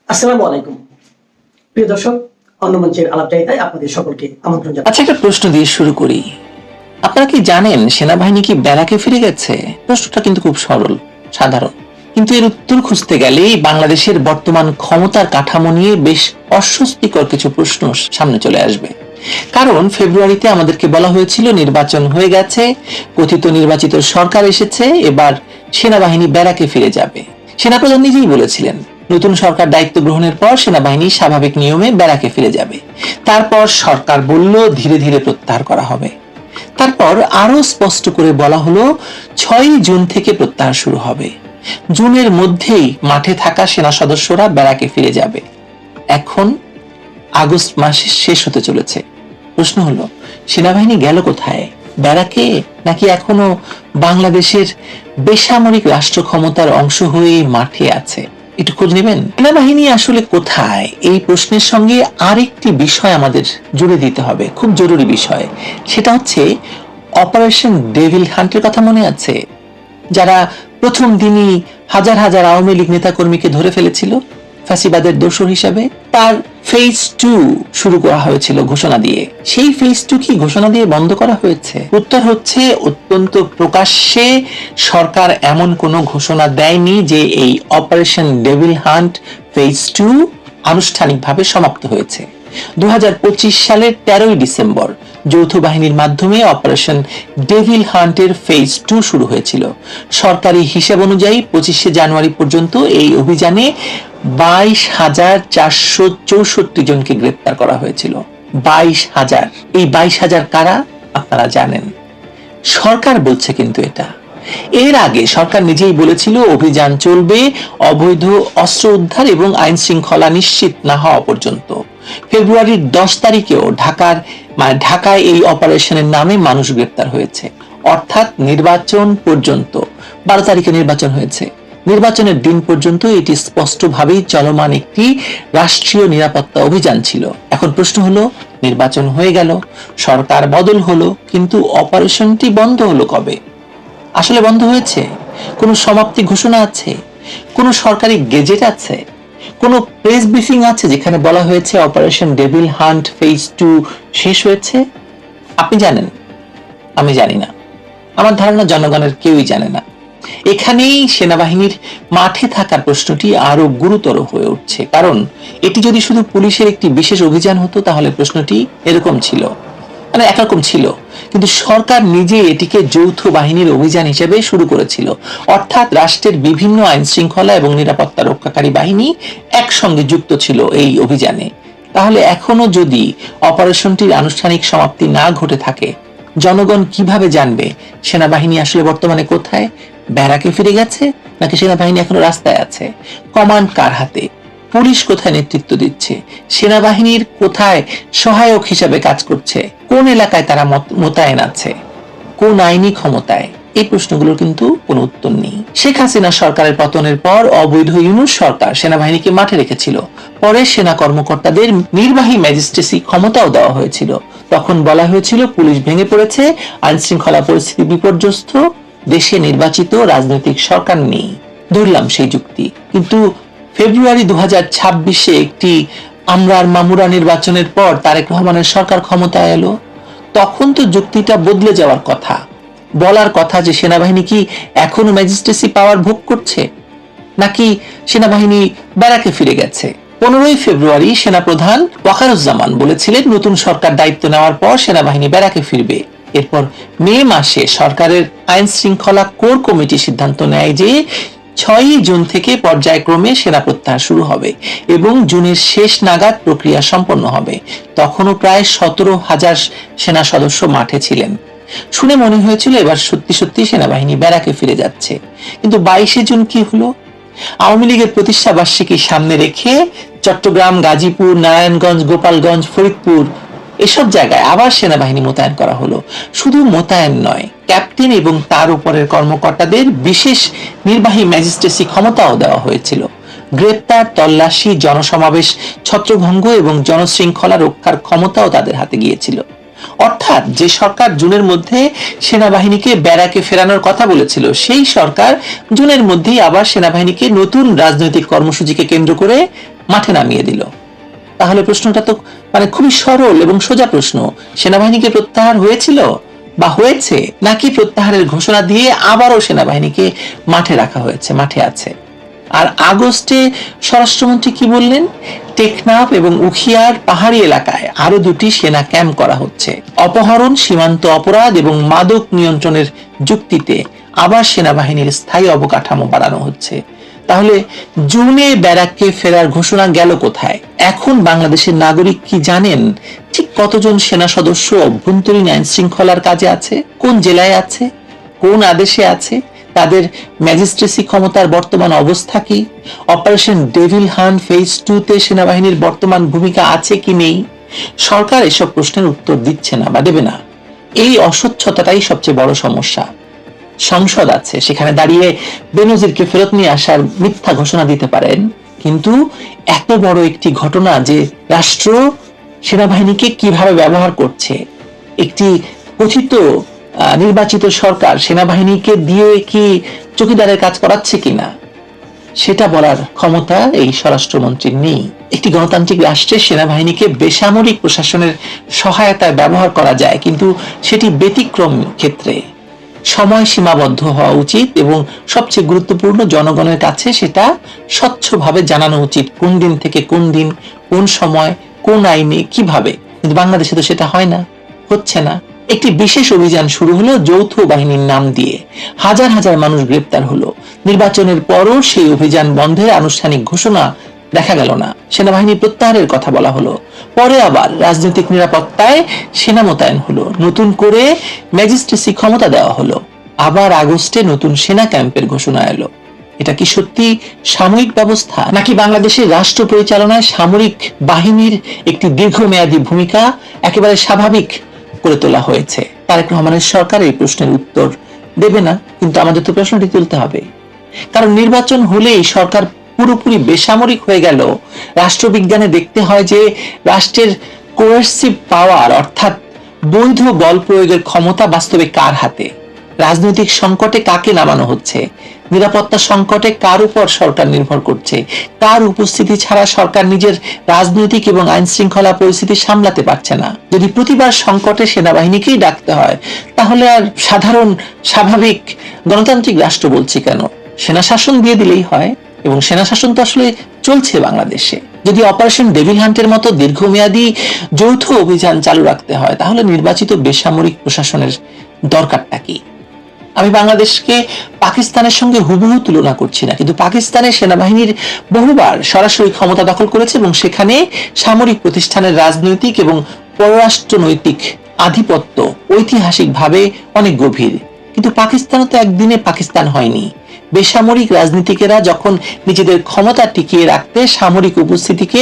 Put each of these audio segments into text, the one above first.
আসসালামু আলাইকুম প্রিয় দর্শক, অন্য মঞ্চের আলাপচারিতায় আপনাদের সকলকে আমন্ত্রণ জানাই। আচ্ছা, একটা প্রশ্ন দিয়ে শুরু করি। আপনারা কি জানেন সেনাবাহিনী কি ব্যারাকে ফিরে গেছে? প্রশ্নটা কিন্তু খুব সরল, সাধারণ, কিন্তু এর উত্তর খুঁজতে গেলেই বাংলাদেশের বর্তমান ক্ষমতার কাঠামো নিয়ে বেশ অস্বস্তিকর কিছু প্রশ্ন সামনে চলে আসবে। কারণ ফেব্রুয়ারিতে আমাদেরকে বলা হয়েছিল নির্বাচন হয়ে গেছে, কথিত নির্বাচিত সরকার এসেছে, এবার সেনাবাহিনী ব্যারাকে ফিরে যাবে। সেনাপ্রধান নিজেই বলেছিলেন নতুন সরকার দায়িত্ব গ্রহণের পর সেনাবাহিনী স্বাভাবিক নিয়মে ব্যারাকে ফিরে যাবে। তারপর সরকার বলল ধীরে ধীরে প্রত্যাহার করা হবে। তারপর আরো স্পষ্ট করে বলা হলো 6 জুন থেকে প্রত্যাহার শুরু হবে। জুনের মধ্যেই মাঠে থাকা সেনা সদস্যরা ব্যারাকে ফিরে যাবে। এখন আগস্ট মাস শেষ হতে চলেছে। প্রশ্ন হলো, সেনাবাহিনী গেল কোথায়? ব্যারাকে, নাকি এখনো বাংলাদেশের বেসামরিক রাষ্ট্র ক্ষমতার অংশ হয়ে মাঠে আছে? একটু খোঁজ নেবেন। সেনাবাহিনী আসলে কোথায়, এই প্রশ্নের সঙ্গে আরেকটি বিষয় আমাদের জুড়ে দিতে হবে, খুব জরুরি বিষয়। সেটা হচ্ছে অপারেশন ডেভিল হান্টের কথা মনে আছে? যারা প্রথম দিনই হাজার হাজার আওয়ামী লীগ নেতাকর্মীকে ধরে ফেলেছিল ফ্যাসিবাদের দোসর হিসাবে, তার ফেজ 2 শুরু করা হয়েছিল ঘোষণা দিয়ে। সেই ফেজ 2 কি ঘোষণা দিয়ে বন্ধ করা হয়েছে? উত্তর হচ্ছে অত্যন্ত প্রকাশ্যে সরকার এমন কোনো ঘোষণা দেয়নি যে এই অপারেশন ডেভিল হান্ট ফেজ 2 আনুষ্ঠানিকভাবে সমাপ্ত হয়েছে। 2025 সালের 13 ডিসেম্বর যৌথ বাহিনীর মাধ্যমে অপারেশন ডেভিল হান্টের ফেজ 2 শুরু হয়েছিল। সরকারি হিসাব অনুযায়ী 25 জানুয়ারি পর্যন্ত এই অভিযানে 22,464 জনকে গ্রেপ্তার করা হয়েছিল। 22,000। এই 22,000 কারা আপনারা জানেন। সরকার বলছে কিন্তু এটা। এর আগে সরকার নিজেই বলেছিল অভিযান চলবে অবৈধ অস্ত্র উদ্ধার এবং আইন শৃঙ্খলা নিশ্চিত না হওয়া পর্যন্ত। ফেব্রুয়ারির 10 তারিখেও ঢাকায় এই অপারেশনের নামে মানুষ গ্রেপ্তার হয়েছে। অর্থাৎ নির্বাচন পর্যন্ত, 12 তারিখে নির্বাচন হয়েছে, নির্বাচনের দিন পর্যন্ত এটি স্পষ্টভাবেই চলমান একটি রাষ্ট্রীয় নিরাপত্তা অভিযান ছিল। এখন প্রশ্ন হলো, নির্বাচন হয়ে গেল, সরকার বদল হলো, কিন্তু অপারেশনটি বন্ধ হলো কবে? আসলে বন্ধ হয়েছে? কোনো সমাপ্তি ঘোষণা আছে? কোনো সরকারি গেজেট আছে? কোনো প্রেস ব্রিফিং আছে যেখানে বলা হয়েছে অপারেশন ডেভিল হান্ট ফেজ 2 শেষ হয়েছে? আপনি জানেন? আমি জানি না। আমার ধারণা জনগণের কেউই জানে না। এখানেই সেনাবাহিনীর মাঠে থাকার প্রশ্নটি আরো গুরুতর হয়ে উঠছে। কারণ এটি যদি শুধু পুলিশের একটি বিশেষ অভিযান হতো তাহলে প্রশ্নটি এরকম ছিল, মানে একরকম ছিল, কিন্তু সরকার নিজে এটিকে যৌথ বাহিনীর অভিযান হিসেবে শুরু করেছিল। অর্থাৎ রাষ্ট্রের বিভিন্ন আইন শৃঙ্খলা এবং নিরাপত্তা রক্ষাকারী বাহিনী একসঙ্গে যুক্ত ছিল এই অভিযানে। তাহলে এখনো যদি অপারেশনটির আনুষ্ঠানিক সমাপ্তি না ঘটে থাকে, জনগণ কিভাবে জানবে সেনাবাহিনী আসলে বর্তমানে কোথায়? ব্যারাকে ফিরে গেছে, নাকি সেনাবাহিনী এখনো রাস্তায় আছে? কমান্ড কার হাতে? পুলিশ কোথায় নেতৃত্ব দিচ্ছে? সেনাবাহিনীর কোথায় সহায়ক হিসাবে কাজ করছে? কোন এলাকায় তারা মোতায়েন আছে? কোন আইনি ক্ষমতায়? এই প্রশ্নগুলোর কিন্তু কোনো উত্তর নেই। শেখ হাসিনা সরকারের পতনের পর অবৈধ ইউনূস সরকার সেনাবাহিনীকে মাঠে রেখেছিল। পরে সেনা কর্মকর্তাদের নির্বাহী ম্যাজিস্ট্রেসি ক্ষমতাও দেওয়া হয়েছিল। তখন বলা হয়েছিল পুলিশ ভেঙে পড়েছে, আইন শৃঙ্খলা পরিস্থিতি বিপর্যস্ত, দেশে নির্বাচিত রাজনৈতিক সরকার নেই। ধরলাম সেই যুক্তি, কিন্তু ফেব্রুয়ারি 2026-এ একটি আমরার মামুরা নির্বাচনের পর তারেক রহমানের সরকার ক্ষমতায় এলো। তখন তো যুক্তিটা বদলে যাওয়ার কথা, বলার কথা যে সেনাবাহিনী কি এখনো ম্যাজিস্ট্রেসি পাওয়ার ভোগ করছে, নাকি সেনাবাহিনী ব্যারাকে ফিরে গেছে। 15 ফেব্রুয়ারি সেনাপ্রধান ওয়াকারুজ্জামান বলেছিলেন নতুন সরকার দায়িত্ব নেওয়ার পর সেনাবাহিনী ব্যারাকে ফিরবে। এরপর মে মাসে সরকারের আইন শৃঙ্খলা কোর কমিটি সিদ্ধান্ত নেয় যে 6 জুন থেকে পর্যায়ক্রমে সেনা প্রত্যাহার শুরু হবে এবং জুনের শেষ নাগাদ প্রক্রিয়া সম্পন্ন হবে। তখনও প্রায় 17,000 সেনা সদস্য মাঠে ছিলেন। শুনে মনে হয়েছিল এবার সত্যি সত্যি সেনাবাহিনী ব্যারাকে ফিরে যাচ্ছে। কিন্তু 22 জুন কি হলো? আওয়ামী লীগের প্রতিষ্ঠা বার্ষিকী সামনে রেখে চট্টগ্রাম, গাজীপুর, নারায়ণগঞ্জ, গোপালগঞ্জ, ফরিদপুর এসব জায়গায় আবার সেনাবাহিনী মোতায়েন করা হলো। শুধু মোতায়েন নয়, ক্যাপ্টেন এবং তার উপরের কর্মকর্তাদের বিশেষ নির্বাহী ম্যাজিস্ট্রেসি ক্ষমতাও দেওয়া হয়েছিল। গ্রেপ্তার, তল্লাশি, জনসমাবেশ, ছত্রভঙ্গ এবং জনশৃঙ্খলা রক্ষার ক্ষমতাও তাদের হাতে গিয়েছিল। অর্থাৎ যে সরকার জুনের মধ্যে সেনাবাহিনীকে ব্যারাকে ফেরানোর কথা বলেছিল, সেই সরকার জুনের মধ্যেই আবার সেনাবাহিনীকে নতুন রাজনৈতিক কর্মসূচিকে কেন্দ্র করে মাঠে নামিয়ে দিল। তাহলে প্রশ্নটা তো খুবই সরল এবং সোজা প্রশ্ন, সেনাবাহিনীকে প্রত্যাহার হয়েছিল বা হয়েছে, নাকি প্রত্যাহারের ঘোষণা দিয়ে আবারও সেনাবাহিনীকে মাঠে রাখা হয়েছে, মাঠে আছে? আর আগস্টে স্বরাষ্ট্রমন্ত্রী কি বললেন? টেকনাফ এবং উখিয়ার পাহাড়ি এলাকায় আরো 2টি সেনা ক্যাম্প করা হচ্ছে। অপহরণ, সীমান্ত অপরাধ এবং মাদক নিয়ন্ত্রণের যুক্তিতে আবার সেনাবাহিনীর স্থায়ী অবকাঠামো বাড়ানো হচ্ছে। তাহলে জুনে ব্যারাককে ফেরার ঘোষণা গেল কোথায়? এখন বাংলাদেশের নাগরিক কি জানেন ঠিক কতজন সেনা সদস্য অভ্যন্তরীণ আইন শৃঙ্খলার কাজে আছে, কোন জেলায় আছে, কোন আদেশে আছে, তাদের ম্যাজিস্ট্রেসি ক্ষমতার বর্তমান অবস্থা কি, অপারেশন ডেভিল হান্ট ফেজ 2-তে সেনাবাহিনীর বর্তমান ভূমিকা আছে কি নেই? সরকার এসব প্রশ্নের উত্তর দিচ্ছে না বা দেবে না। এই অস্বচ্ছতাটাই সবচেয়ে বড় সমস্যা। সংসদ আছে, সেখানে দাঁড়িয়ে বেনজিরকে ফেরত নিয়ে আসার মিথ্যা ঘোষণা দিতে পারেন, কিন্তু এত বড় একটি ঘটনা যে রাষ্ট্র সেনাবাহিনীকে কিভাবে ব্যবহার করছে, একটি কথিত নির্বাচিত সরকার সেনাবাহিনীকে দিয়ে কি চকিদারের কাজ করাচ্ছে কিনা, সেটা বলার ক্ষমতা এই স্বরাষ্ট্রমন্ত্রীর নেই। একটি গণতান্ত্রিক রাষ্ট্রে সেনাবাহিনীকে বেসামরিক প্রশাসনের সহায়তায় ব্যবহার করা যায়, কিন্তু সেটি ব্যতিক্রম ক্ষেত্রে সময় সীমাবদ্ধ হওয়া উচিত এবং সবচেয়ে গুরুত্বপূর্ণ, জনগণের কাছে সেটা স্বচ্ছভাবে জানানো উচিত, কোন দিন থেকে কোন দিন, কোন সময়, কোন আইনে, কিভাবে। কিন্তু বাংলাদেশে তো সেটা হয় না, হচ্ছে না। একটি বিশেষ অভিযান শুরু হলো যৌথ বাহিনীর নাম দিয়ে, হাজার হাজার মানুষ গ্রেপ্তার হলো। নির্বাচনের পরও সেই অভিযান বন্ধের আনুষ্ঠানিক ঘোষণা দেখা গেল না। সেনাবাহিনী প্রত্যাহারের কথা বলা হলো, পরে আবার রাজনৈতিক নিরাপত্তায় সেনা মোতায়েন হলো, নতুন করে ম্যাজিস্ট্রেসি ক্ষমতা দেওয়া হলো, আবার আগস্টে নতুন সেনা ক্যাম্পের ঘোষণা এলো। এটা কি সত্যি সাময়িক ব্যবস্থা, নাকি বাংলাদেশের রাষ্ট্র পরিচালনায় সামরিক বাহিনীর একটি দীর্ঘমেয়াদী ভূমিকা একেবারে স্বাভাবিক করে তোলা হয়েছে? তারেক রহমানের সরকার এই প্রশ্নের উত্তর দেবে না, কিন্তু আমাদের তো প্রশ্নটি তুলতে হবে। কারণ নির্বাচন হলেই সরকার পুরোপুরি বেসামরিক হয়ে গেল। রাষ্ট্রবিজ্ঞানে দেখতে হয় যে রাষ্ট্রের কোয়ার্সিভ পাওয়ার, অর্থাৎ বৈধ বল প্রয়োগের ক্ষমতা বাস্তবে কার হাতে। রাজনৈতিক সংকটে কাকে নামানো হচ্ছে, নিরাপত্তা সংকটে কার উপর সরকার নির্ভর করছে, কার উপস্থিতি ছাড়া সরকার নিজের রাজনৈতিক এবং আইন শৃঙ্খলা পরিস্থিতি সামলাতে পারছে না। যদি প্রতিবার সংকটে সেনাবাহিনীকেই ডাকতে হয়, তাহলে আর সাধারণ স্বাভাবিক গণতান্ত্রিক রাষ্ট্র বলছি কেন? সেনা শাসন দিয়ে দিলেই হয়, এবং সেনা শাসন তো আসলে চলছে বাংলাদেশে। যদি অপারেশন ডেভিল হান্টের মতো দীর্ঘমেয়াদী যৌথ অভিযান চালু রাখতে হয়, তাহলে নির্বাচিত বেসামরিক প্রশাসনের দরকারটা কি? আমি বাংলাদেশকে পাকিস্তানের সঙ্গে হুবহু তুলনা করছি না, কিন্তু পাকিস্তানের সেনাবাহিনীর বহুবার সরাসরি ক্ষমতা দখল করেছে এবং সেখানে সামরিক প্রতিষ্ঠানের রাজনৈতিক এবং পররাষ্ট্রনৈতিক আধিপত্য ঐতিহাসিকভাবে অনেক গভীর। কিন্তু পাকিস্তানও তো একদিনে পাকিস্তান হয়নি। বেসামরিক রাজনীতিকেরা যখন নিজেদের ক্ষমতা টিকিয়ে রাখতে সামরিক উপস্থিতিকে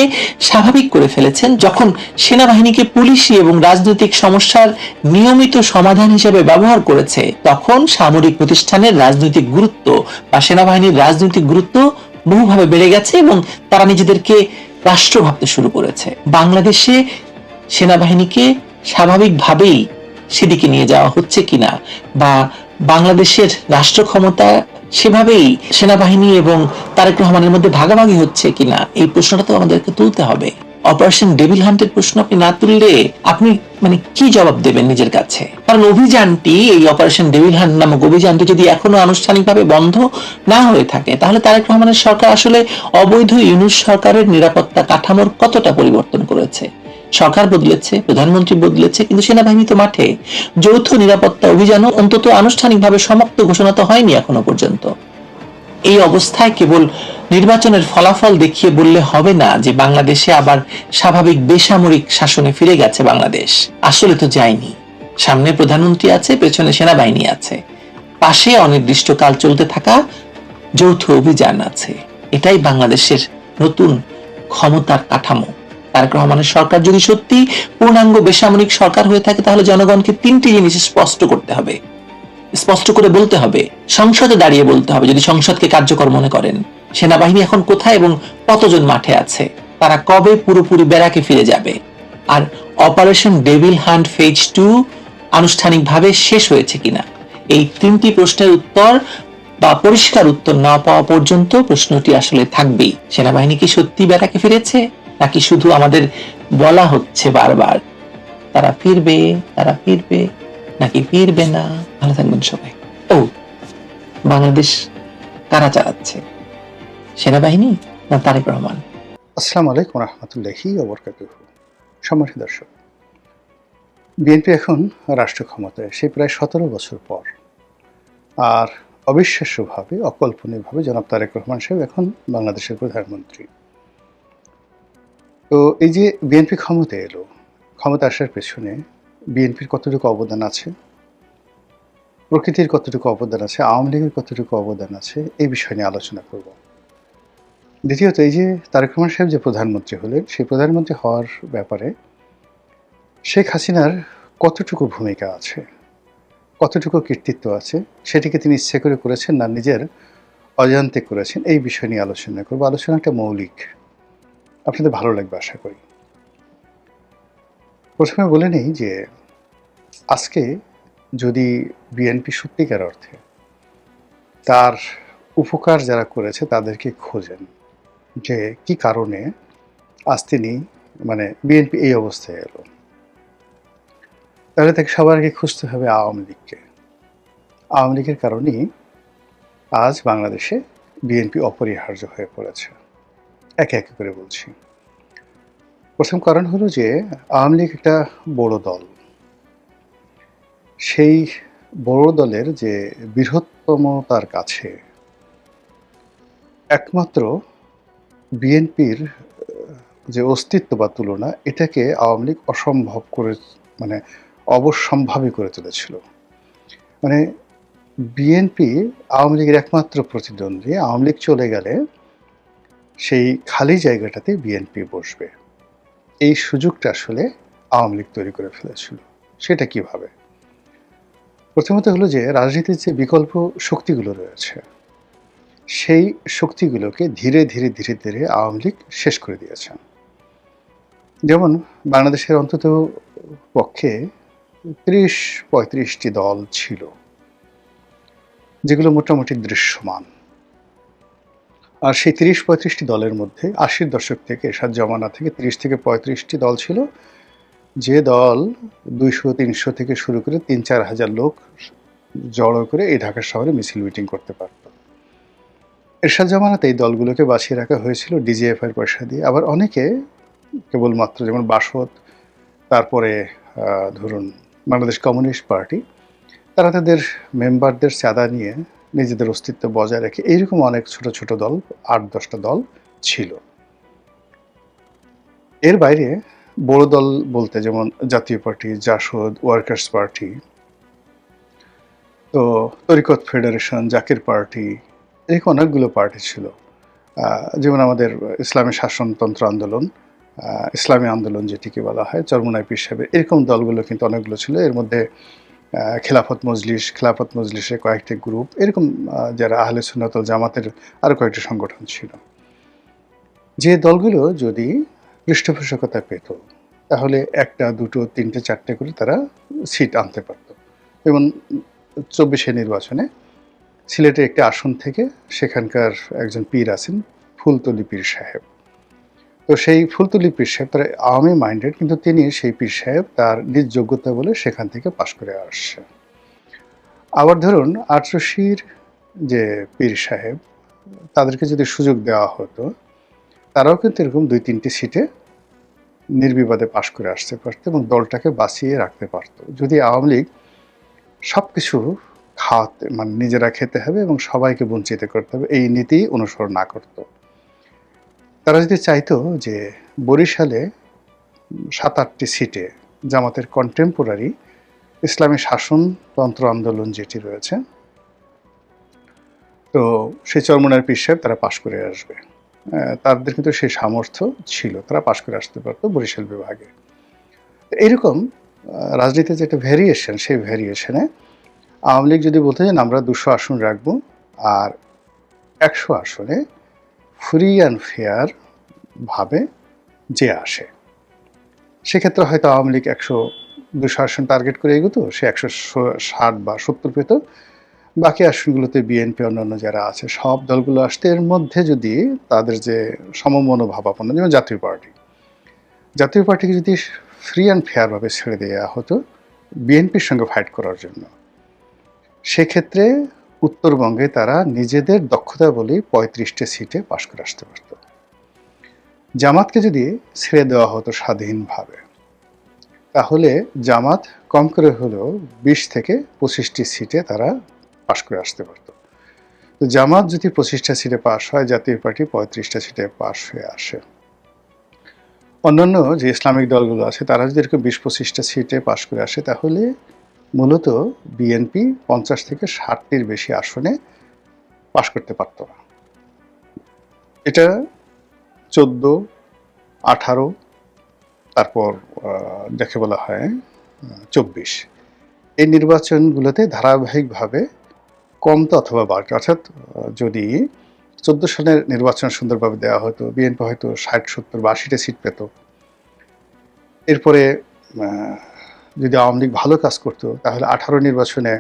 স্বাভাবিক করে ফেলেছেন, যখন সেনাবাহিনীকে পুলিশি এবং রাজনৈতিক সমস্যার নিয়মিত সমাধান হিসেবে ব্যবহার করেছে, তখন সামরিক প্রতিষ্ঠানের রাজনৈতিক গুরুত্ব বা সেনাবাহিনীর রাজনৈতিক গুরুত্ব বহুভাবে বেড়ে গেছে এবং তারা নিজেদেরকে রাষ্ট্র ভাবতে শুরু করেছে। বাংলাদেশে সেনাবাহিনীকে স্বাভাবিকভাবেই সেদিকে নিয়ে যাওয়া হচ্ছে কিনা, বা বাংলাদেশের রাষ্ট্র ক্ষমতা সেভাবেই সেনাবাহিনী এবং তারেক রহমানের মধ্যে ভাগাভাগি হচ্ছে কিনা, এই প্রশ্নটা তো আমাদেরকে তুলতে হবে। অপারেশন ডেভিল হান্টের প্রশ্ন আপনি না তুললে আপনি কি জবাব দেবেন নিজের কাছে? কারণ অভিযানটি, এই অপারেশন ডেভিল হান্ট নামক অভিযানটি যদি এখনো আনুষ্ঠানিকভাবে বন্ধ না হয়ে থাকে, তাহলে তারেক রহমানের সরকার আসলে অবৈধ ইউনূস সরকারের নিরাপত্তা কাঠামোর কতটা পরিবর্তন করেছে? সরকার বদলেছে, প্রধানমন্ত্রী বদলেছে, কিন্তু সেনাবাহিনী তো মাঠে। যৌথ নিরাপত্তা অভিযানও অন্তত আনুষ্ঠানিকভাবে সমাপ্ত ঘোষণা তো হয়নি এখনো পর্যন্ত। এই অবস্থায় কেবল নির্বাচনের ফলাফল দেখিয়ে বললে হবে না যে বাংলাদেশে আবার স্বাভাবিক বেসামরিক শাসনে ফিরে গেছে বাংলাদেশ। আসলে তো যায়নি। সামনে প্রধানমন্ত্রী আছে, পেছনে সেনাবাহিনী আছে, পাশে অনির্দিষ্টকাল চলতে থাকা যৌথ অভিযান আছে। এটাই বাংলাদেশের নতুন ক্ষমতার কাঠামো। তারেক রহমানের সরকার যদি সত্যি পূর্ণাঙ্গ বেসামরিক সরকার হয়ে থাকে, তাহলে জনগণকে 3টি জিনিস স্পষ্ট করতে হবে, স্পষ্ট করে বলতে হবে, সংসদে দাঁড়িয়ে বলতে হবে যদি সংসদকে কার্যকর মনে করেন, সেনাবাহিনী এখন কোথায় এবং কতজন মাঠে আছে, তারা কবে পুরোপুরি ব্যারাকে ফিরে যাবে, আর অপারেশন ডেভিল হান্ট ফেজ 2 আনুষ্ঠানিকভাবে শেষ হয়েছে কিনা, এই 3টি প্রশ্নের উত্তর বা পরিষ্কার উত্তর না পাওয়া পর্যন্ত প্রশ্নটি আসলে থাকবেই। সেনাবাহিনী কি সত্যি ব্যারাকে ফিরেছে, নাকি শুধু আমাদের বলা হচ্ছে বারবার তারা ফিরবে, নাকি ফিরবে না? ভালো থাকবেন সবাই। ও, বাংলাদেশ কারা চালাচ্ছে, সেনাবাহিনী না তারেক রহমান? আসসালামু আলাইকুম রহমতুল্লাহি ওয়া বারাকাতুহু। সম্মানিত দর্শক, বিএনপি এখন রাষ্ট্র ক্ষমতায়, সে প্রায় 17 বছর পর। আর অবিশ্বাস্যভাবে, অকল্পনীয়ভাবে জনাব তারেক রহমান সাহেব এখন বাংলাদেশের প্রধানমন্ত্রী। তো এই যে বিএনপি ক্ষমতায় এলো, ক্ষমতা আসার পেছনে বিএনপির কতটুকু অবদান আছে, প্রকৃতির কতটুকু অবদান আছে, আওয়ামী লীগের কতটুকু অবদান আছে, এই বিষয় নিয়ে আলোচনা করব। দ্বিতীয়ত, এই যে তারেক রহমান সাহেব যে প্রধানমন্ত্রী হলেন, সেই প্রধানমন্ত্রী হওয়ার ব্যাপারে শেখ হাসিনার কতটুকু ভূমিকা আছে, কতটুকু কৃতিত্ব আছে, সেটিকে তিনি ইচ্ছে করে করেছেন না নিজের অজান্তে করেছেন, এই বিষয় নিয়ে আলোচনা করব। আলোচনাটা মৌলিক, আপনাদের ভালো লাগবে আশা করি। প্রথমে বলে নেই যে আজকে যদি বিএনপি সত্যিকার অর্থে তার উপকার যারা করেছে তাদেরকে খোঁজেন, যে কি কারণে আজ তিনি বিএনপি এই অবস্থায় এলো, তাহলে তাকে সবার আগে খুঁজতে হবে আওয়ামী লীগকে। আওয়ামী লীগের কারণেই আজ বাংলাদেশে বিএনপি অপরিহার্য হয়ে পড়েছে। একে একে করে বলছি। প্রথম কারণ হলো যে আওয়ামী লীগ একটা বড় দল। সেই বড় দলের যে বৃহত্তমতার কাছে একমাত্র বিএনপির যে অস্তিত্ব বা তুলনা, এটাকে আওয়ামী লীগ অসম্ভব করে, অবশ্যম্ভাবী করে তুলেছিল। বিএনপি আওয়ামী লীগের একমাত্র প্রতিদ্বন্দ্বী। আওয়ামী লীগ চলে গেলে সেই খালি জায়গাটাতে বিএনপি বসবে, এই সুযোগটা আসলে আওয়ামী লীগ তৈরি করে ফেলেছিল। সেটা কিভাবে? প্রথমত হলো যে রাজনীতির যে বিকল্প শক্তিগুলো রয়েছে, সেই শক্তিগুলোকে ধীরে ধীরে ধীরে ধীরে আওয়ামী লীগ শেষ করে দিয়েছেন। যেমন বাংলাদেশের অন্তত পক্ষে 30-35টি দল ছিল, যেগুলো মোটামুটি দৃশ্যমান। আর সেই 30-35টি দলের মধ্যে 80-র দশক থেকে, এরশাদ জমানা থেকে 30 থেকে 35টি দল ছিল, যে দল 200-300 থেকে শুরু করে 3-4 হাজার লোক জড়ো করে এই ঢাকা শহরে মিছিল মিটিং করতে পারত। এরশাদ জমানাতে এই দলগুলোকে বাঁচিয়ে রাখা হয়েছিল ডিজিএফআই এর পয়সা দিয়ে। আবার অনেকে কেবলমাত্র, যেমন বাসদ, তারপরে ধরুন বাংলাদেশ কমিউনিস্ট পার্টি, তারা তাদের মেম্বারদের চাঁদা নিয়ে নিজেদের অস্তিত্ব বজায় রেখে এইরকম অনেক ছোট ছোট দল, 8-10টা দল ছিল। এর বাইরে বড় দল বলতে যেমন জাতীয় পার্টি, জাসদ, ওয়ার্কার্স পার্টি, তো তরিকত ফেডারেশন, জাকির পার্টি, এরকম অনেকগুলো পার্টি ছিল। যেমন আমাদের ইসলামী শাসনতন্ত্র আন্দোলন, ইসলামী আন্দোলন যেটিকে বলা হয়, চরমোনাই পীর সাহেবের, এরকম দলগুলো কিন্তু অনেকগুলো ছিল। এর মধ্যে খেলাফত মজলিসের কয়েকটি গ্রুপ, এরকম যারা আহলে সুন্নাত ওয়াল জামাতের আরও কয়েকটি সংগঠন ছিল। যে দলগুলো যদি পৃষ্ঠপোষকতা পেত, তাহলে 1টা, 2টো, 3টে, 4টে করে তারা সিট আনতে পারত। যেমন 24-এর নির্বাচনে সিলেটের একটি আসন থেকে সেখানকার একজন পীর আছেন, ফুলতলি পীর সাহেব। তো সেই ফুলতলি পীর সাহেব তারা আওয়ামী মাইন্ডেড, কিন্তু তিনি সেই পীর সাহেব তার নিজ যোগ্যতা বলে সেখান থেকে পাশ করে আসছে। আবার ধরুন 88-র যে পীর সাহেব, তাদেরকে যদি সুযোগ দেওয়া হতো, তারাও কিন্তু এরকম 2-3টি সিটে নির্বিবাদে পাশ করে আসতে পারত এবং দলটাকে বাঁচিয়ে রাখতে পারত, যদি আওয়ামী লীগ সব কিছু খাওয়াতে, নিজেরা খেতে হবে এবং সবাইকে বঞ্চিত করতে হবে, এই নীতি অনুসরণ না করত। তারা যদি চাইতো যে বরিশালে 7-8টি সিটে জামাতের কন্টেম্পোরারি ইসলামী শাসনতন্ত্র আন্দোলন যেটি রয়েছে, তো সেই চরমোনাই পীর সাহেব তারা পাশ করে আসবে, তাদের কিন্তু সেই সামর্থ্য ছিল, তারা পাশ করে আসতে পারতো বরিশাল বিভাগে। এইরকম রাজনীতির যে একটা ভ্যারিয়েশন, সেই ভ্যারিয়েশনে আওয়ামী লীগ যদি বলতে চান আমরা 200 আসন রাখবো, আর 100 আসনে ফ্রি অ্যান্ড ফেয়ার ভাবে যে আসে সেক্ষেত্রে হয়তো আওয়ামী লীগ 100-200 আসন টার্গেট করে এগোতো, সে 160 বা 70 পেত। বাকি আসনগুলোতে বিএনপি অন্যান্য যারা আছে সব দলগুলো আসতে, এর মধ্যে যদি তাদের যে সমমনোভাবাপন্ন, যেমন জাতীয় পার্টিকে যদি ফ্রি অ্যান্ড ফেয়ারভাবে ছেড়ে দেওয়া হতো বিএনপির সঙ্গে ফাইট করার জন্য, সেক্ষেত্রে উত্তরবঙ্গে তারা নিজেদের দক্ষতা বলেই 35টা সিটে পাশ করে আসতে পারত। জামাতকে যদি ছেড়ে দেওয়া হতো স্বাধীনভাবে, তাহলে জামাত কম করে হলেও 20 থেকে 25টি সিটে তারা পাশ করে আসতে পারত। তো জামাত যদি 25টা সিটে পাশ হয়, জাতীয় পার্টি 35টা সিটে পাশ হয়ে আসে। অন্যান্য যে ইসলামিক দলগুলো আছে তারা যদি এরকম 20-25টা সিটে পাশ করে আসে, তাহলে মূলত বিএনপি 50 থেকে 60টির বেশি আসনে পাশ করতে পারত না। এটা 14, 18, তারপর যাকে বলা হয় 24, এই নির্বাচনগুলোতে ধারাবাহিকভাবে কমতো অথবা বাড়তো। অর্থাৎ যদি 14 সালের নির্বাচন সুন্দরভাবে দেওয়া হতো, বিএনপি হয়তো 60, 70 বা 80টা সিট পেত। এরপরে যদি আওয়ামী লীগ ভালো কাজ করতো, তাহলে 18 নির্বাচনে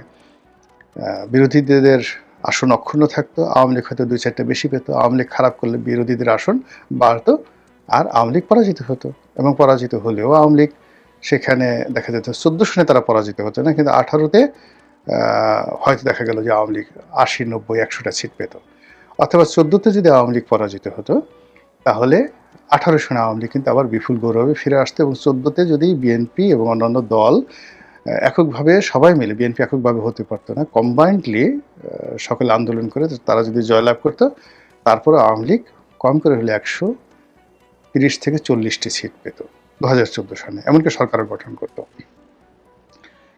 বিরোধীদের আসন অক্ষুণ্ণ থাকতো, আওয়ামী লীগ হয়তো 2-4টা বেশি পেত। আওয়ামী লীগ খারাপ করলে বিরোধীদের আসন বাড়তো, আর আওয়ামী লীগ পরাজিত হতো। এবং পরাজিত হলেও আওয়ামী লীগ সেখানে দেখা যেত 14 সনে তারা পরাজিত হতো না, কিন্তু 18তে হয়তো দেখা গেল যে আওয়ামী লীগ 80, 90, 100টা সিট পেত। অথবা 14তে যদি আওয়ামী লীগ পরাজিত হতো, তাহলে 18 সনে আওয়ামী লীগ কিন্তু আবার বিপুল গৌরবে ফিরে আসতো। এবং 14তে যদি বিএনপি এবং অন্যান্য দল এককভাবে সবাই মিলে, বিএনপি এককভাবে হতে পারতো না, কম্বাইন্ডলি সকলে আন্দোলন করে তারা যদি জয়লাভ করতো, তারপরে আওয়ামী লীগ কম করে হলে 130 থেকে 40টি সিট পেত 2014 সালে, এমনকি সরকার গঠন করত।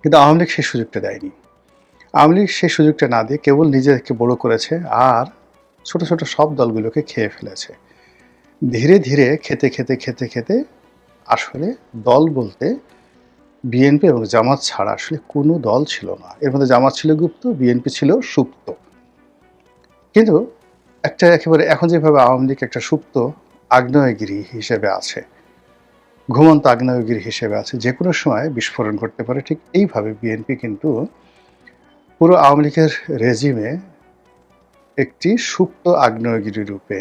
কিন্তু আওয়ামী লীগ সেই সুযোগটা দেয়নি। আওয়ামী লীগ সেই সুযোগটা না দিয়ে কেবল নিজেকে বড় করেছে আর ছোট ছোট সব দলগুলোকে খেয়ে ফেলেছে। ধীরে ধীরে খেতে খেতে খেতে খেতে আসলে দল বলতে বিএনপি এবং জামাত ছাড়া আসলে কোনো দল ছিল না। এর মধ্যে জামাত ছিল গুপ্ত, বিএনপি ছিল সুপ্ত। কিন্তু একটা একেবারে এখন যেভাবে আওয়ামী লীগ একটা সুপ্ত আগ্নেয়গিরি হিসেবে আছে, ঘুমন্ত আগ্নেয়গিরি হিসেবে আছে, যে কোনো সময় বিস্ফোরণ ঘটতে পারে, ঠিক এইভাবে বিএনপি কিন্তু পুরো আওয়ামী লীগের রেজিমে একটি সুপ্ত আগ্নেয়গিরি রূপে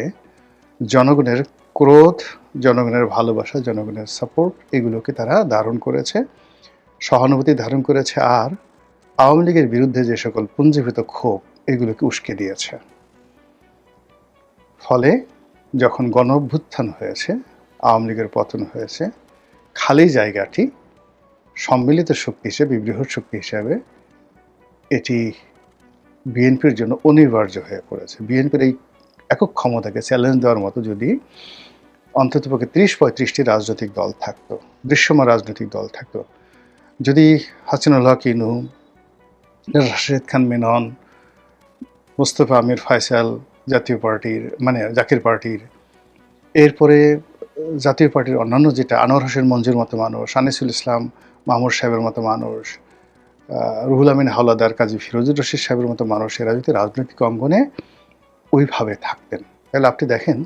জনগণের ক্রোধ, জনগণের ভালোবাসা, জনগণের সাপোর্ট, এগুলোকে তারা ধারণ করেছে, সহানুভূতি ধারণ করেছে, আর আওয়ামী লীগের বিরুদ্ধে যে সকল পুঞ্জীভূত ক্ষোভ, এগুলোকে উস্কে দিয়েছে। ফলে যখন গণ অভ্যুত্থান হয়েছে, আওয়ামী লীগের পতন হয়েছে, খালি জায়গাটি সম্মিলিত শক্তি হিসেবে, বৃহৎ শক্তি হিসাবে এটি বিএনপির জন্য অনিবার্য হয়ে পড়েছে। বিএনপির এই একক ক্ষমতাকে চ্যালেঞ্জ দেওয়ার মতো যদি অন্ততপক্ষে 30-35টি রাজনৈতিক দল থাকতো, দৃশ্যমান রাজনৈতিক দল থাকতো, যদি হাসিনুল হক ইনু, রাশেদ খান মেনন, মোস্তফা আমির ফায়সাল জাতীয় পার্টির মানে জাকির পার্টির, এরপরে জাতীয় পার্টির অন্যান্য যেটা আনোয়ার হোসেন মঞ্জুর মতো মানুষ, আনিসুল ইসলাম মাহমুদ সাহেবের মতো মানুষ, রুহুল আমিন হাওলাদার, কাজী ফিরোজুর রশিদ সাহেবের মতো মানুষ, এরা যদি রাজনৈতিক অঙ্গনে ওইভাবে থাকতেন, তাহলে আপনি দেখেন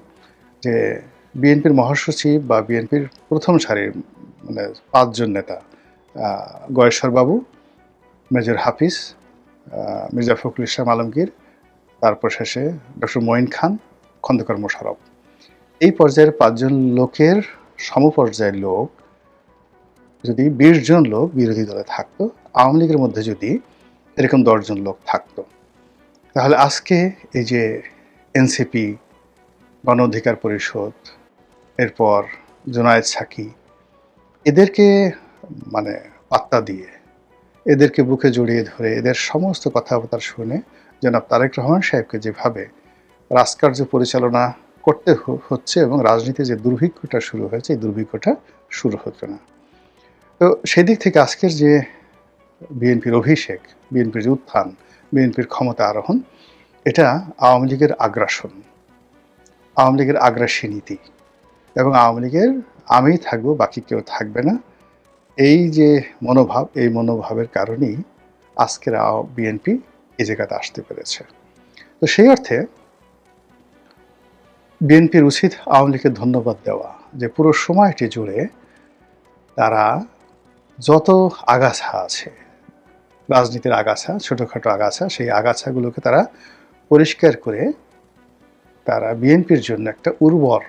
যে বিএনপির মহাসচিব বা বিএনপির প্রথম সারির মানে 5 জন নেতা, গয়েশ্বর বাবু, মেজর হাফিজ, মির্জা ফখরুল ইসলাম আলমগীর, তারপর শেষে ডক্টর মঈন খান, খন্দকার মোশাররফ, এই পর্যায়ের 5 জন লোকের সমপর্যায়ের লোক যদি 20 জন লোক বিরোধী দলে থাকতো, আওয়ামী লীগের মধ্যে যদি এরকম 10 জন লোক থাকতো, তাহলে আজকে এই যে এনসিপি, গণ অধিকার পরিষদ, এরপর জুনায়েদ সাকি, এদেরকে মানে পাত্তা দিয়ে, এদেরকে বুকে জড়িয়ে ধরে, এদের সমস্ত কথাবার্তা শুনে জনাব তারেক রহমান সাহেবকে যেভাবে রাজকার্য পরিচালনা করতে হচ্ছে এবং রাজনীতি যে দুর্ভিক্ষটা শুরু হয়েছে, এই দুর্ভিক্ষটা শুরু হতো না। তো সেদিক থেকে আজকের যে বিএনপির অভিষেক, বিএনপির যে উত্থান, বিএনপির ক্ষমতা আরোহণ, এটা আওয়ামী লীগের আগ্রাসন, আওয়ামী লীগের আগ্রাসী নীতি এবং আওয়ামী লীগের আমিই থাকবো বাকি কেউ থাকবে না, এই যে মনোভাব, এই মনোভাবের কারণেই আজকের বিএনপি এই জায়গাতে আসতে পেরেছে। তো সেই অর্থে বিএনপির উচিত আওয়ামী লীগকে ধন্যবাদ দেওয়া যে পুরো সময়টি জুড়ে তারা যত আগাছা আছে, রাজনীতির আগাছা, ছোটোখাটো আগাছা, সেই আগাছাগুলোকে তারা পরিষ্কার করে তারা বিএনপির জন্য একটা উর্বর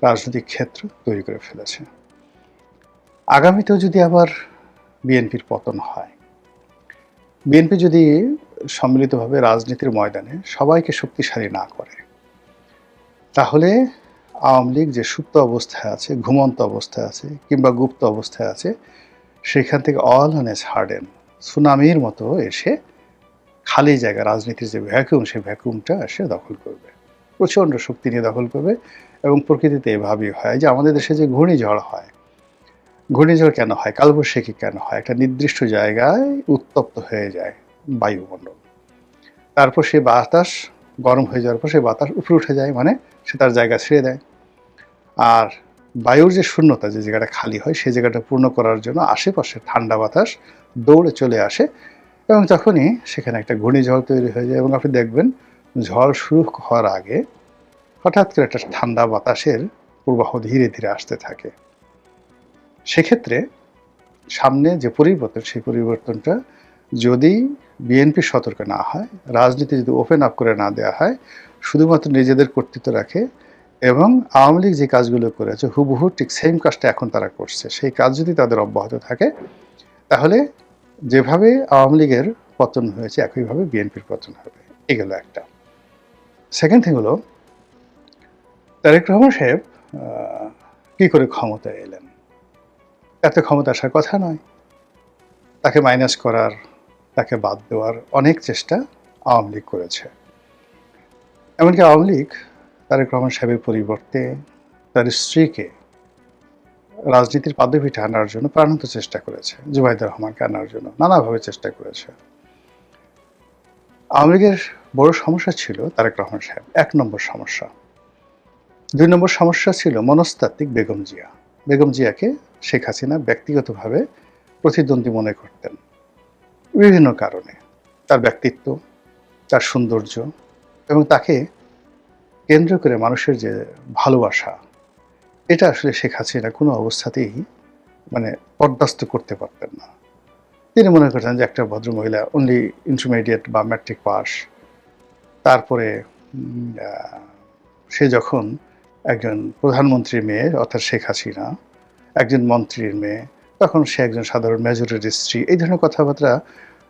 রাজনৈতিক ক্ষেত্র তৈরি করে ফেলেছে। আগামীতেও যদি আবার বিএনপির পতন হয়, বিএনপি যদি সম্মিলিতভাবে রাজনীতির ময়দানে সবাইকে শক্তিশালী না করে, তাহলে আওয়ামী লীগ যে সুপ্ত অবস্থায় আছে, ঘুমন্ত অবস্থায় আছে কিংবা গুপ্ত অবস্থায় আছে, সেখান থেকে অল অন এস হার্ডেন সুনামির মতো এসে খালি জায়গা, রাজনীতির যে ভ্যাকুম, সেই ভ্যাকুমটা এসে দখল করবে, প্রচণ্ড শক্তি নিয়ে দখল করবে। এবং প্রকৃতিতে এভাবেই হয় যে আমাদের দেশে যে ঘূর্ণিঝড় হয়, ঘূর্ণিঝড় কেন হয়, কালবৈশাখী কেন হয়, একটা নির্দিষ্ট জায়গায় উত্তপ্ত হয়ে যায় বায়ুমণ্ডল, তারপর সেই বাতাস গরম হয়ে যাওয়ার পর সেই বাতাস উপরে উঠে যায়, মানে সে তার জায়গা ছেড়ে দেয়। আর বায়ুর যে শূন্যতা, যে জায়গাটা খালি হয়, সেই জায়গাটা পূর্ণ করার জন্য আশেপাশে ঠান্ডা বাতাস দৌড়ে চলে আসে এবং তখনই সেখানে একটা ঘূর্ণিঝড় তৈরি হয়ে যায়। এবং আপনি দেখবেন ঝড় শুরু হওয়ার আগে হঠাৎ করে একটা ঠান্ডা বাতাসের প্রবাহ ধীরে ধীরে আসতে থাকে। সেক্ষেত্রে সামনে যে পরিবর্তন, সেই পরিবর্তনটা যদি বিএনপি সতর্ক না হয়, রাজনীতি যদি ওপেন আপ করে না দেওয়া হয়, শুধুমাত্র নিজেদের কর্তৃত্ব রাখে এবং আওয়ামী লীগ যে কাজগুলো করেছে হুবহু ঠিক সেম কাজটা এখন তারা করছে, সেই কাজ যদি তাদের অব্যাহত থাকে, তাহলে যেভাবে আওয়ামী লীগের পতন হয়েছে একইভাবে বিএনপির পতন হবে। এগুলো একটা। সেকেন্ড থিং হলো, তারেক রহমান সাহেব কী করে ক্ষমতায় এলেন? এত ক্ষমতা আসার কথা নয়। তাকে মাইনাস করার, তাকে বাদ দেওয়ার অনেক চেষ্টা আওয়ামী লীগ করেছে। এমনকি আওয়ামী লীগ তারেক রহমান সাহেবের পরিবর্তে তার স্ত্রীকে রাজনীতির পাদবিটা আনার জন্য প্রাণান্ত চেষ্টা করেছে, জুবাইদা রহমানকে আনার জন্য নানাভাবে চেষ্টা করেছে। আওয়ামী লীগের বড় সমস্যা ছিল তারেক রহমান সাহেব, 1 নম্বর সমস্যা। 2 নম্বর সমস্যা ছিল মনস্তাত্ত্বিক বেগম জিয়া। বেগম জিয়াকে শেখ হাসিনা ব্যক্তিগতভাবে প্রতিদ্বন্দ্বী মনে করতেন বিভিন্ন কারণে, তার ব্যক্তিত্ব, তার সৌন্দর্য এবং তাকে কেন্দ্র করে মানুষের যে ভালোবাসা, এটা আসলে শেখ হাসিনা কোনো অবস্থাতেই মানে বরদাস্ত করতে পারতেন না। তিনি মনে করতেন যে একটা ভদ্রমহিলা অনলি ইন্টারমিডিয়েট বা ম্যাট্রিক পাস, তারপরে সে যখন একজন প্রধানমন্ত্রীর মেয়ে অর্থাৎ শেখ হাসিনা, একজন মন্ত্রীর মেয়ে, তখন সে একজন সাধারণ মেজরের স্ত্রী, এই ধরনের কথাবার্তা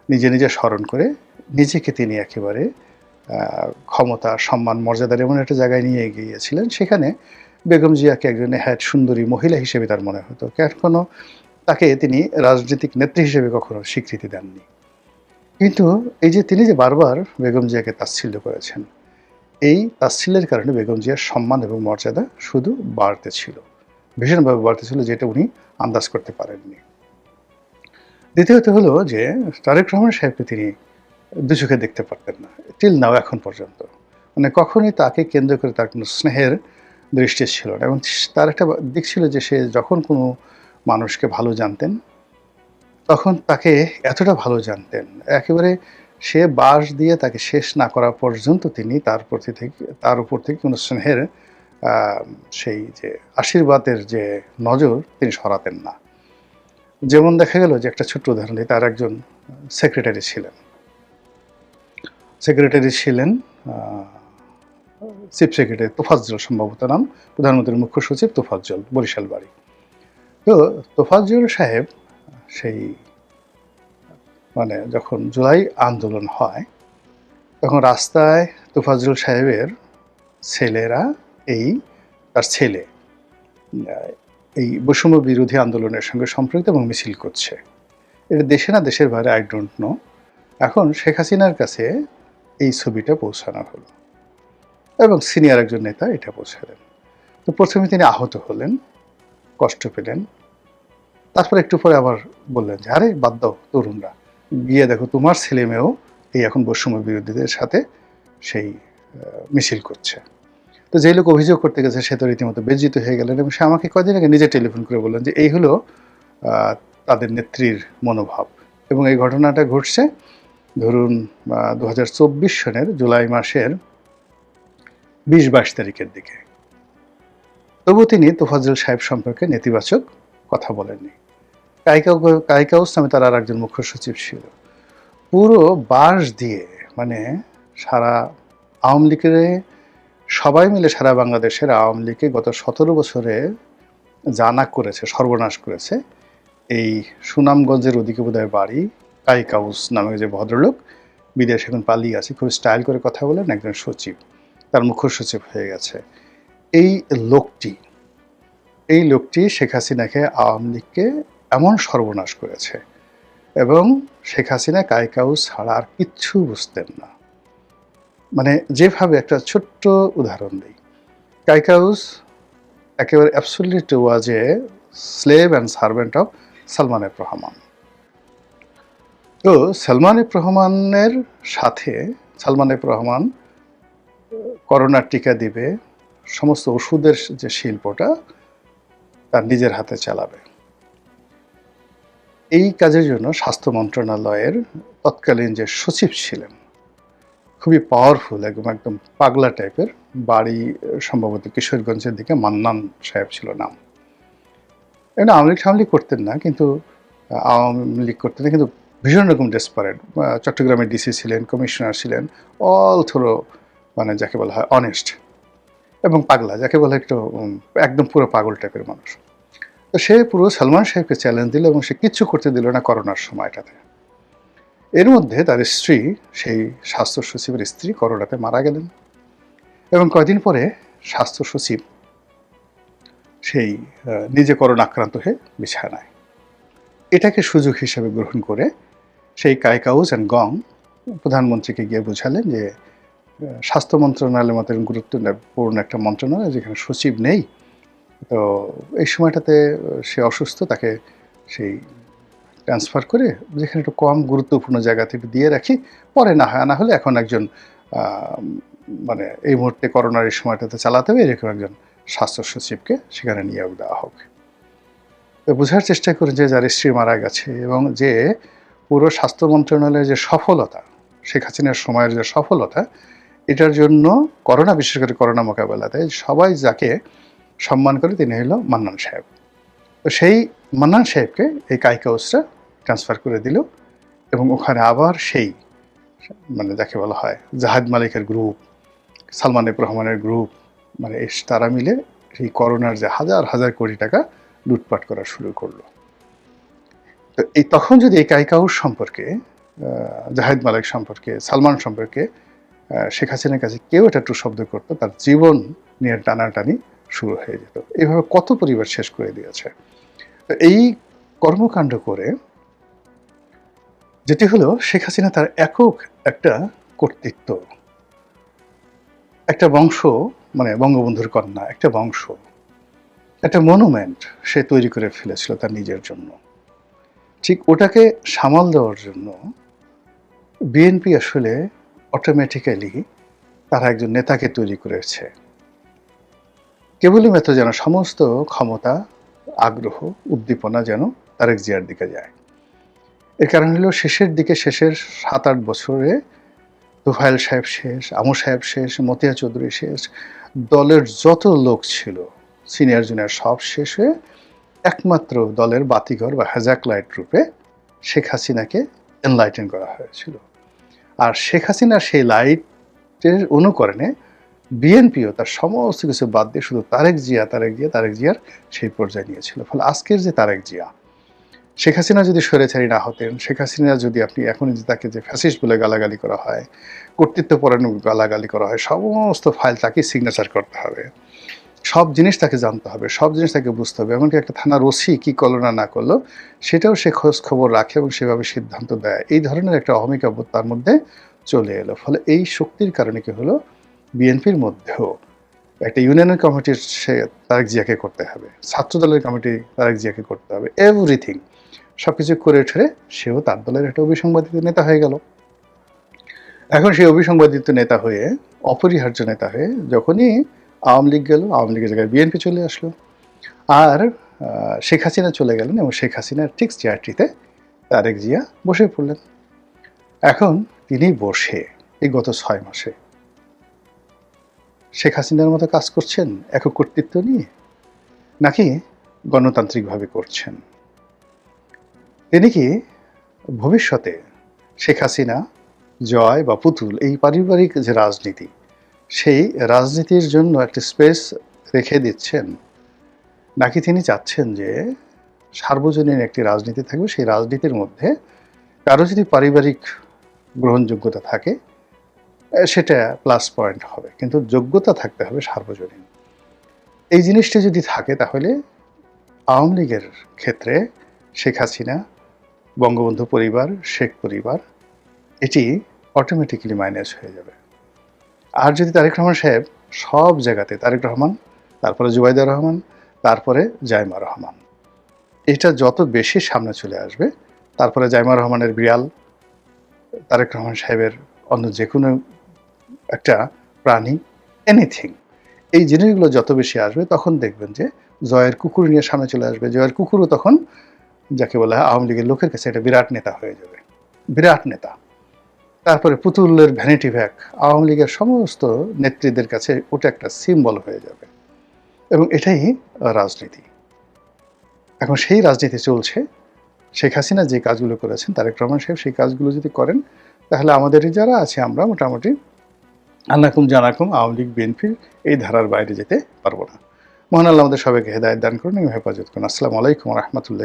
নিজে নিজে স্মরণ করে নিজেকে তিনি একেবারে ক্ষমতা, সম্মান, মর্যাদার এমন একটা জায়গায় নিয়ে গিয়েছিলেন, সেখানে বেগম জিয়াকে একজন নেহায়েত সুন্দরী মহিলা হিসেবে তার মনে হতো। কখনো তাকে তিনি রাজনৈতিক নেত্রী হিসেবে কখনো স্বীকৃতি দেননি। কিন্তু এই যে তিনি যে বারবার বেগম জিয়াকে তাচ্ছিল্য করেছেন, এই তাচ্ছিল্যের কারণে বেগম জিয়ার সম্মান এবং মর্যাদা শুধু বাড়তে ছিল, ভীষণভাবে বাড়তে ছিল, যেটা উনি আন্দাজ করতে পারেননি। দ্বিতীয়ত হলো যে তারেক রহমান সাহেবকে তিনি দু চোখে দেখতে পারতেন না, টিল নাও, এখন পর্যন্ত। মানে কখনোই তাকে কেন্দ্র করে তার কোনো স্নেহের দৃষ্টি ছিল না। এবং তার একটা দিক ছিল যে সে যখন কোনো মানুষকে ভালো জানতেন, তখন তাকে এতটা ভালো জানতেন, একেবারে সে বাঁশ দিয়ে তাকে শেষ না করা পর্যন্ত তিনি তার উপর থেকে কোনো স্নেহের সেই যে আশীর্বাদের যে নজর তিনি সরাতেন না। যেমন দেখা গেল যে একটা ছোট্ট উদাহরণ দিই, তার একজন সেক্রেটারি ছিলেন চিফ সেক্রেটারি তোফাজ্জল, সম্ভবত নাম, প্রধানমন্ত্রীর মুখ্য সচিব তোফাজ্জল, বরিশাল বাড়ি। তো তোফাজ্জল সাহেব সেই মানে যখন জুলাই আন্দোলন হয়, তখন রাস্তায় তোফাজ্জল সাহেবের ছেলেরা, তার ছেলে এই বৈষম্য বিরোধী আন্দোলনের সঙ্গে সম্পৃক্ত এবং মিছিল করছে। এটা দেশে না দেশের বাইরে আই ডোন্ট নো। এখন শেখ হাসিনার কাছে এই ছবিটা পৌঁছানো হলো এবং সিনিয়র একজন নেতা এটা পৌঁছালেন। তো প্রথমে তিনি আহত হলেন, কষ্ট পেলেন, তারপর একটু পরে আবার বললেন যে আরে বাদ দাও তরুণরা, গিয়ে দেখো তোমার ছেলে মেয়েও এই এখন বৈষম্য বিরোধীদের সাথে সেই মিছিল করছে। তো যেই লোক অভিযোগ করতে গেছে সে তো রীতিমতো বেজ্জিত হয়ে গেলেন এবং সে আমাকে কয়দিন আগে নিজে টেলিফোন করে বললেন যে এই হলো তাদের নেত্রীর মনোভাব। এবং এই ঘটনাটা ঘটছে ধরুন 2024 সনের জুলাই মাসের 20-22 তারিখের দিকে। তবু তিনি তোফাজ্জল সাহেব সম্পর্কে নেতিবাচক কথা বলেননি। কাইকাউস নামে তার আর একজন মুখ্য সচিব ছিল। পুরো বাঁশ দিয়ে, মানে সারা আওয়ামী লীগের সবাই মিলে সারা বাংলাদেশের আওয়ামী লীগকে গত 17 বছরে জানা করেছে, সর্বনাশ করেছে। এই সুনামগঞ্জের ওদিকে বোধহয় বাড়ি, কাইকাউস নামে যে ভদ্রলোক বিদেশে এখন পালিয়ে আছে, খুব স্টাইল করে কথা বলেন, একজন সচিব, তার মুখ্য সচিব হয়ে গেছে। এই লোকটি শেখ হাসিনাকে, আওয়ামী লীগকে এমন সর্বনাশ করেছে, এবং শেখ হাসিনা কাইকাউস ছাড়া আর কিচ্ছু বুঝতেন না। মানে যেভাবে, একটা ছোট্ট উদাহরণ দিই, কাইকাউস একেবারে absolute was A slave and servant of Salman F Rahman. তো সালমান এফ রহমানের সাথে, সালমান এফ রহমান করোনার টিকা দিবে, সমস্ত ওষুধের যে শিল্পটা তার নিজের হাতে চালাবে। এই কাজের জন্য স্বাস্থ্য মন্ত্রণালয়ের তৎকালীন যে সচিব ছিলেন, খুবই পাওয়ারফুল, একদম পাগলা টাইপের, বাড়ি সম্ভবত কিশোরগঞ্জের দিকে, মান্নান সাহেব ছিল নাম। এমনি আওয়ামী লীগ করতেন না, কিন্তু ভীষণ রকম ডেসপারেট। চট্টগ্রামের ডিসি ছিলেন, কমিশনার ছিলেন, অল থ্রো, মানে যাকে বলা হয় অনেস্ট, এবং পাগলা, যাকে বলা একটু একদম পুরো পাগল টাইপের মানুষ। তো সে পুরো সালমান সাহেবকে চ্যালেঞ্জ দিল, এবং সে কিচ্ছু করতে দিল না করোনার সময়টাতে। এর মধ্যে তার স্ত্রী, সেই স্বাস্থ্য সচিবের স্ত্রী, করোনাতে মারা গেলেন, এবং কয়েকদিন পরে স্বাস্থ্য সচিব সেই নিজে করোনা আক্রান্ত হয়ে বিছানায়। এটাকে সুযোগ হিসেবে গ্রহণ করে সেই কাইকাউস অ্যান্ড গং প্রধানমন্ত্রীকে গিয়ে বোঝালেন যে স্বাস্থ্য মন্ত্রণালয়ের মতো গুরুত্বপূর্ণ একটা মন্ত্রণালয়, যেখানে সচিব নেই, তো এই সময়টাতে সে অসুস্থ, তাকে সেই ট্রান্সফার করে যেখানে একটু কম গুরুত্বপূর্ণ জায়গা থেকে দিয়ে রাখি, পরে না হয়, না হলে এখন একজন মানে এই মুহূর্তে করোনার এই সময়টাতে চালাতে হবে এরকম একজন স্বাস্থ্য সচিবকে সেখানে নিয়োগ দেওয়া হোক। তো বোঝার চেষ্টা করে যে যার স্ত্রী মারা গেছে, এবং যে পুরো স্বাস্থ্য মন্ত্রণালয়ের যে সফলতা, শেখ হাসিনার সময়ের যে সফলতা, এটার জন্য করোনা, বিশেষ করে করোনা মোকাবেলাতে সবাই যাকে সম্মান করে তিনি হলো মান্নান সাহেব। তো সেই মান্নান সাহেবকে এই কাইকাউসরা ট্রান্সফার করে দিল, এবং ওখানে আবার সেই, মানে যাকে বলা হয় জাহাদ মালিকের গ্রুপ, সালমান এফ রহমানের গ্রুপ, মানে তারা মিলে এই করোনার যে হাজার হাজার কোটি টাকা লুটপাট করা শুরু করলো। তো এই তখন যদি এই কাইকাউস সম্পর্কে, জাহেদ মালিক সম্পর্কে, সালমান সম্পর্কে শেখ হাসিনার কাছে কেউ এটা টু শব্দ করতো, তার জীবন নিয়ে টানাটানি শুরু হয়ে যেত। এইভাবে কত পরিবার শেষ করে দিয়েছে। তো এই কর্মকাণ্ড করে যেটি হলো, শেখ হাসিনা তার একক একটা কর্তৃত্ব, একটা বংশ, মানে বঙ্গবন্ধুর কন্যা, একটা বংশ, একটা মনুমেন্ট সে তৈরি করে ফেলেছিল তার নিজের জন্য। ঠিক ওটাকে সামাল দেওয়ার জন্য বিএনপি আসলে অটোমেটিক্যালি তারা একজন নেতাকে তৈরি করেছে, কেবলই মাত্র যেন সমস্ত ক্ষমতা, আগ্রহ, উদ্দীপনা যেন তারেক জিয়ার দিকে যায়। এর কারণ হলো শেষের 7-8 বছরে তোফায়েল সাহেব শেষ, আমু সাহেব শেষ, মতিয়া চৌধুরী শেষ, দলের যত লোক ছিল সিনিয়র জুনিয়র সব শেষ হয়ে একমাত্র দলের বাতিঘর বা হ্যাজাক লাইট রূপে শেখ হাসিনাকে এনলাইটেন করা হয়েছিল। আর শেখ হাসিনার সেই লাইটের অনুকরণে বিএনপিও তার সমস্ত কিছু বাদ দিয়ে শুধু তারেক জিয়ার সেই পর্যায়ে নিয়েছিল। ফলে আজকের যে তারেক জিয়া, শেখ হাসিনা যদি স্বৈরাচারী না হতেন, শেখ হাসিনা যদি, আপনি এখন যে তাকে যে ফ্যাসিস্ট বলে গালাগালি করা হয়, কর্তৃত্বপরায়ণ গালাগালি করা হয়, সমস্ত ফাইল তাকে সিগনেচার করতে হবে, সব জিনিস তাকে জানতে হবে, সব জিনিস তাকে বুঝতে হবে, এমনকি একটা থানার ওসি কী করলো না করলো সেটাও সে খোঁজ খবর রাখে এবং সেভাবে সিদ্ধান্ত দেয়। এই ধরনের একটা অহমিকাবোধ তার মধ্যে চলে এলো। ফলে এই শক্তির কারণে কি হলো, বিএনপির মধ্যেও একটা ইউনিয়নের কমিটির সে তারেক জিয়াকে করতে হবে, ছাত্রদলের কমিটি তারেক জিয়াকে করতে হবে, এভরিথিং সব কিছু করে ঠেরে সেও তার দলের একটা অবিসংবাদিত নেতা হয়ে গেল। এখন সেই অবিসংবাদিত নেতা হয়ে, অপরিহার্য নেতা হয়ে যখনই আওয়ামী লীগ গেল, আওয়ামী লীগের জায়গায় বিএনপি চলে আসলো, আর শেখ হাসিনা চলে গেলেন, এবং শেখ হাসিনার ঠিক চেয়ারটিতে তারেক জিয়া বসে পড়লেন। এখন তিনি বসে এই গত 6 মাসে শেখ হাসিনার মতো কাজ করছেন একক কর্তৃত্ব নিয়ে, নাকি গণতান্ত্রিকভাবে করছেন? তিনি কি ভবিষ্যতে শেখ হাসিনা, জয় বা পুতুল এই পারিবারিক যে রাজনীতি, সেই রাজনীতির জন্য একটা স্পেস রেখে দিচ্ছেন, নাকি তিনি চাচ্ছেন যে সার্বজনীন একটি রাজনীতি থাকবে, সেই রাজনীতির মধ্যে কারো যদি পারিবারিক গ্রহণযোগ্যতা থাকে সেটা প্লাস পয়েন্ট হবে, কিন্তু যোগ্যতা থাকতে হবে সার্বজনীন। এই জিনিসটা যদি থাকে তাহলে আওয়ামী লীগের ক্ষেত্রে শেখ হাসিনা, বঙ্গবন্ধু পরিবার, শেখ পরিবার এটি অটোমেটিক্যালি মাইনাস হয়ে যাবে। আর যদি তারেক রহমান সাহেব সব জায়গাতে, তারেক রহমান, তারপরে জুবাইদা রহমান, তারপরে জাইমা রহমান, এটা যত বেশি সামনে চলে আসবে, তারপরে জাইমা রহমানের বিড়াল, তারেক রহমান সাহেবের অন্য যে কোনো একটা প্রাণী, এনিথিং, এই জিনিসগুলো যত বেশি আসবে তখন দেখবেন যে জয়ের কুকুর নিয়ে সামনে চলে আসবে। জয়ের কুকুরও তখন যাকে বলা হয় আওয়ামী লীগের লোকের কাছে এটা বিরাট নেতা হয়ে যাবে, বিরাট নেতা। তারপরে পুতুলের ভ্যানিটি ব্যাগ আওয়ামী লীগের সমস্ত নেত্রীদের কাছে ওটা একটা সিম্বল হয়ে যাবে, এবং এটাই রাজনীতি। এখন সেই রাজনীতি চলছে। শেখ হাসিনা যে কাজগুলো করেছেন, তারেক রহমান সাহেব সেই কাজগুলো যদি করেন, তাহলে আমাদের যারা আছে আমরা মোটামুটি আন্নাকুম জানাকুম আওয়ামী লীগ বিএনপির এই ধারার বাইরে যেতে পারবো না। মহান আল্লাহ আমাদের সবাইকে হেদায়েত দান করুন এবং হেফাজত করুন। আসসালামু আলাইকুম ওয়া রাহমাতুল্লাহি।